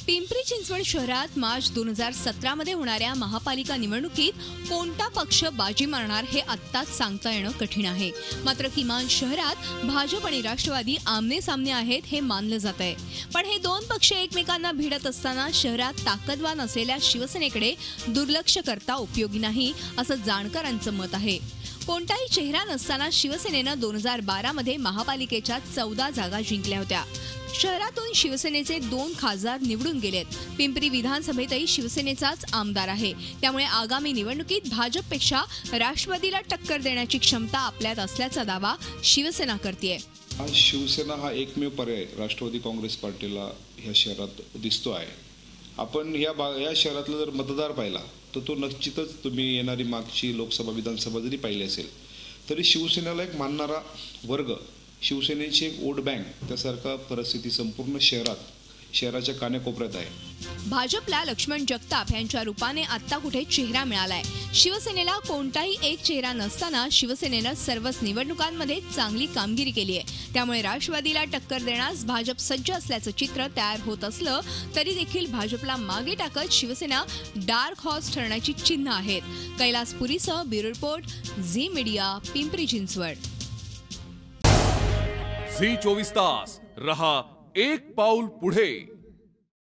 पिंपरी चिंचवड शहरात मार्च 2017 मध्ये होणाऱ्या महापालिका निवडणुकीत कोणता पक्ष बाजी मारणार हे आत्ताच सांगता येणं कठीण आहे। मात्र किमान शहरात भाजप आणि राष्ट्रवादी आमने सामने आहेत हे मानलं जात आहे। पण हे दोन पक्ष एकमेकांना भिडत असताना शहरात ताकदवान असलेल्या शिवसेनेकडे दुर्लक्ष करता उपयोगी नाही असं जाणकारांचं मत आहे। कोणताही चेहरा नसताना शिवसेनेनं 2012 मध्ये महापालिकेच्या 14 जागा जिंकल्या होत्या। शहरातून शिवसेनेचे 2 खासदार निवडून गेलेत। पिंपरी विधानसभेतही शिवसेनेचाच आमदार आहे। त्यामुळे आगामी निवडणुकीत भाजपपेक्षा राष्ट्रवादीला टक्कर देण्याची क्षमता आपल्यात असल्याचा दावा शिवसेना करतेय। शिवसेना हा एकमेव पर्याय राष्ट्रवादी काँग्रेस पार्टीला ह्या शहरात दिसतो आहे। आपण या शहरातला जर मतदार पाहिला तर तो निश्चितच तुम्ही येणारी मागची लोकसभा विधानसभा जरी पाहिली असेल तरी शिवसेनेला एक मानणारा वर्ग, शिवसेनेची एक वोट बँक त्यासारखा परिस्थिती संपूर्ण शहराच्या कानाकोपऱ्यात आहे। भाजपला लक्ष्मण जगताप यांच्या रूपाने आता कुठे चेहरा मिळालाय। शिवसेनेला कोणताही एक चेहरा नसताना शिवसेनेनं सर्वच निवडणुकांमध्ये चांगली कामगिरी केली आहे। त्यामुळे राष्ट्रवादीला टक्कर देण्यास भाजप सज्ज असल्याचं चित्र तयार होत असलं तरी देखील भाजपला मागे टाकत शिवसेना डार्क हॉर्स ठरण्याची चिन्ह आहेत। कैलासपुरीसह ब्युरो रिपोर्ट, झी मीडिया, पिंपरी चिंचवड। झी 24 तास रहा एक पाऊल पुढे।